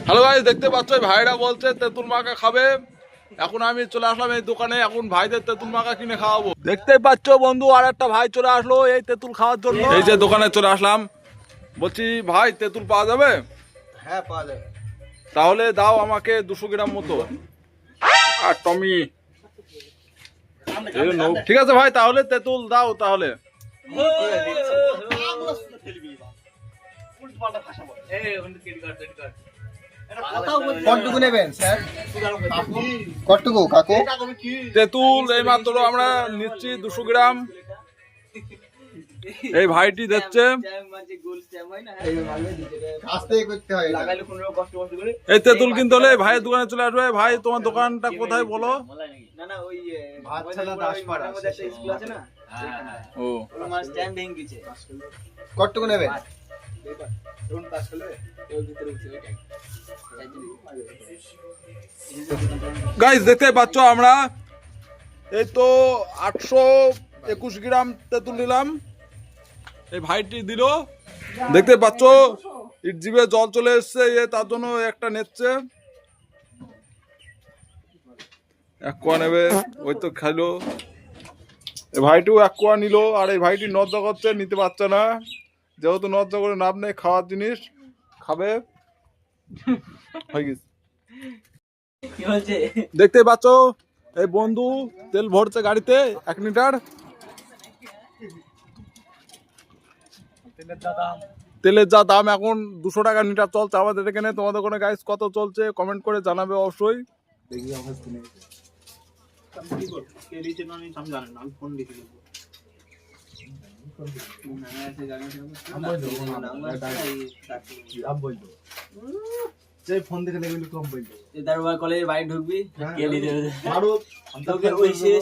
Hello guys, দেখতে পাচ্ছ ভাইরা বলছে তেঁতুল মাখা খাবে। এখন আমি চলে আসলাম এই দোকানে, এখন ভাইদের তেঁতুল মাখা কিনে খাওয়াবো। দেখতেই পাচ্ছ বন্ধু, আর একটা ভাই চলে আসলো এই তেঁতুল খাওয়ার জন্য। এই যে দোকানে চলে আসলাম, বলছি ভাই তেঁতুল পাওয়া যাবে? হ্যাঁ পাওয়া যাবে। তাহলে দাও আমাকে 200 গ্রাম মতো। আর টমি ঠিক আছে ভাই, তাহলে তেঁতুল দাও তাহলে। কতটুকু নেবেন স্যার? কতটুকু কাকু? তেঁতুল এই মাত্র আমরা নিচ্ছি 200 গ্রাম। এই ভাইটি দিচ্ছে। এই তেঁতুল কিনতে হলে ভাইয়ের দোকানে চলে আসবে। ভাই তোমার দোকানটা কোথায় বলো? কতটুকু নেবেন? গাইস দেখতে পাচ্ছ আমরা এই তো 821 গ্রাম তেঁতুল নিলাম, এই ভাইটি দিল। দেখতে পাচ্ছ জিভে জল চলে এসছে, তার জন্য একটা নিচ্ছে। এক কোয়া নেবে, ওই তো খাইলো। এই ভাইটিও এক কোয়া নিল, আর এই ভাইটি নজ্জা করছে, নিতে পারছে না। যেহেতু নজ্জা করে লাভ নেই, খাওয়ার জিনিস খাবে। দেখতে পাচ্ছ এই বন্ধু তেল ভরছে গাড়িতে 1 লিটার। তেলের যা দাম এখন 200 টাকা লিটার চলছে আমাদের এখানে। তোমাদের কোনো গাইস কত চলছে কমেন্ট করে জানাবে অবশ্যই। ফোন দেখে দেখবি কম বলতো কলেজের বাড়ি ঢুকবি,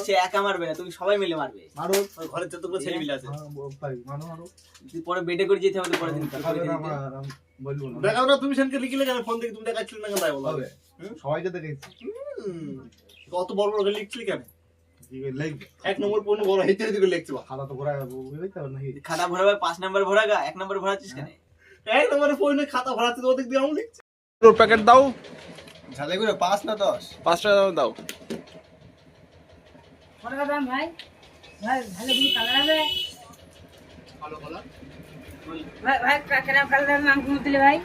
সে একা মারবে না, তুমি সবাই মিলে মারবে। ঘরের যতগুলো ছেলে মিলে আছে পরে বেডে করে যেতে হবে। পরের দিন তুমি সেনকে লিখলে কেন? ফোন দেখে তুমি দেখাচ্ছিল না কেন? তাই বলো সবাইকে দেখেছি। কত বড় বড় লিখছিলি কেন? এক নম্বর পণ্য বড় হেঁটে দিকে লিখছি। খাতা তো ভরা নাকি? খাতা ভরাবে 5 নাম্বার ভরাগা, 1 নাম্বার ভরাচ্ছিস কেন? 1 নম্বরে পণ্য খাতা ভরাতে তো ওদিক দিয়ে আমি লিখছি। প্যাকেট দাও, ঝালে করে 5 না 10? 5 টাকা দাও। কত দাম ভাই? ভাই ভালো কি কালার হবে? ভালো কালার ভাই ভাই কেন কালার নাম কি দিলে ভাই?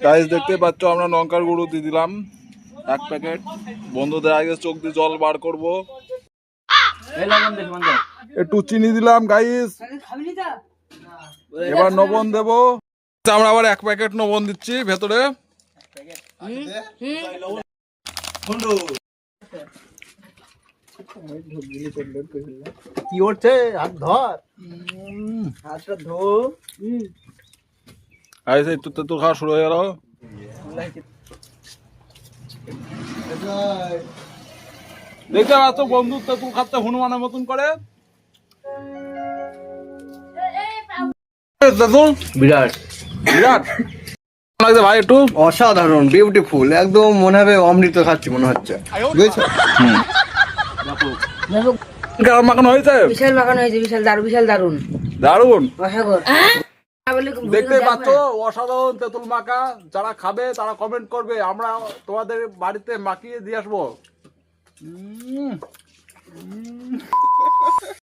গাইস দেখতে পাচ্ছ আমরা লঙ্কার গুঁড়ো দিয়ে দিলাম 1 প্যাকেট। বন্ধুদের আগে চোখ দিয়ে জল বার করবো। একটু চিনি দিলাম গাইস, এবার লবণ দেবো। আমরা আবার 1 প্যাকেট লবণ দিচ্ছি ভেতরে। কি হচ্ছে? হাত ধর, হাতটা ধো। একটু তেঁতুল খাওয়া শুরু হয়ে গেল। দেখতে পাচ্ছ বন্ধু তেঁতুল খাচ্ছে হনুমানের মতন করে। তেঁতুল বিরাট বিরাট লাগছে ভাই, একটু অসাধারণ, বিউটিফুল, একদম মনে হবে অমৃত খাচ্ছি মনে হচ্ছে, বুঝেছো? কেমন মাখানো হয়েছে? বিশাল মাখানো হয়েছে, বিশাল দারুণ, বিশাল দারুণ দারুন। অসাগর দেখতে পাচ্ছ অসাধারণ তেঁতুল মাখা। যারা খাবে তারা কমেন্ট করবে, আমরা তোমাদের বাড়িতে মাখিয়ে দিয়ে আসবো।